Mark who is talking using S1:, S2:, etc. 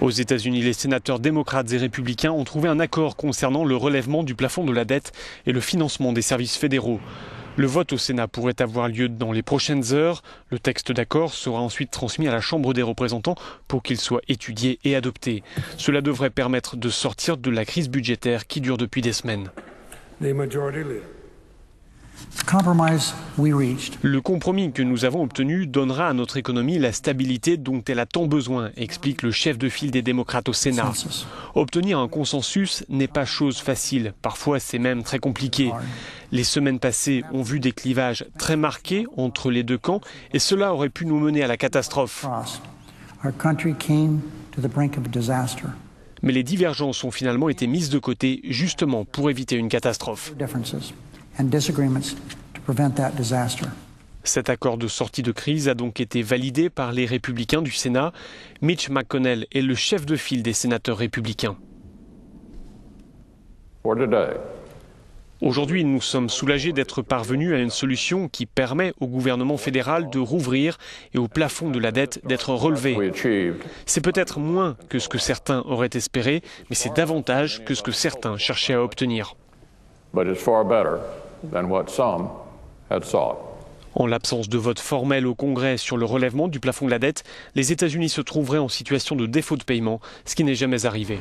S1: Aux États-Unis, les sénateurs démocrates et républicains ont trouvé un accord concernant le relèvement du plafond de la dette et le financement des services fédéraux. Le vote au Sénat pourrait avoir lieu dans les prochaines heures. Le texte d'accord sera ensuite transmis à la Chambre des représentants pour qu'il soit étudié et adopté. Cela devrait permettre de sortir de la crise budgétaire qui dure depuis des semaines. Le compromis que nous avons obtenu donnera à notre économie la stabilité dont elle a tant besoin, explique le chef de file des démocrates au Sénat. Obtenir un consensus n'est pas chose facile, parfois c'est même très compliqué. Les semaines passées ont vu des clivages très marqués entre les deux camps et cela aurait pu nous mener à la catastrophe. Mais les divergences ont finalement été mises de côté justement pour éviter une catastrophe. Cet accord de sortie de crise a donc été validé par les républicains du Sénat. Mitch McConnell est le chef de file des sénateurs républicains. Aujourd'hui, nous sommes soulagés d'être parvenus à une solution qui permet au gouvernement fédéral de rouvrir et au plafond de la dette d'être relevé. C'est peut-être moins que ce que certains auraient espéré, mais c'est davantage que ce que certains cherchaient à obtenir. En l'absence de vote formel au Congrès sur le relèvement du plafond de la dette, les États-Unis se trouveraient en situation de défaut de paiement, ce qui n'est jamais arrivé.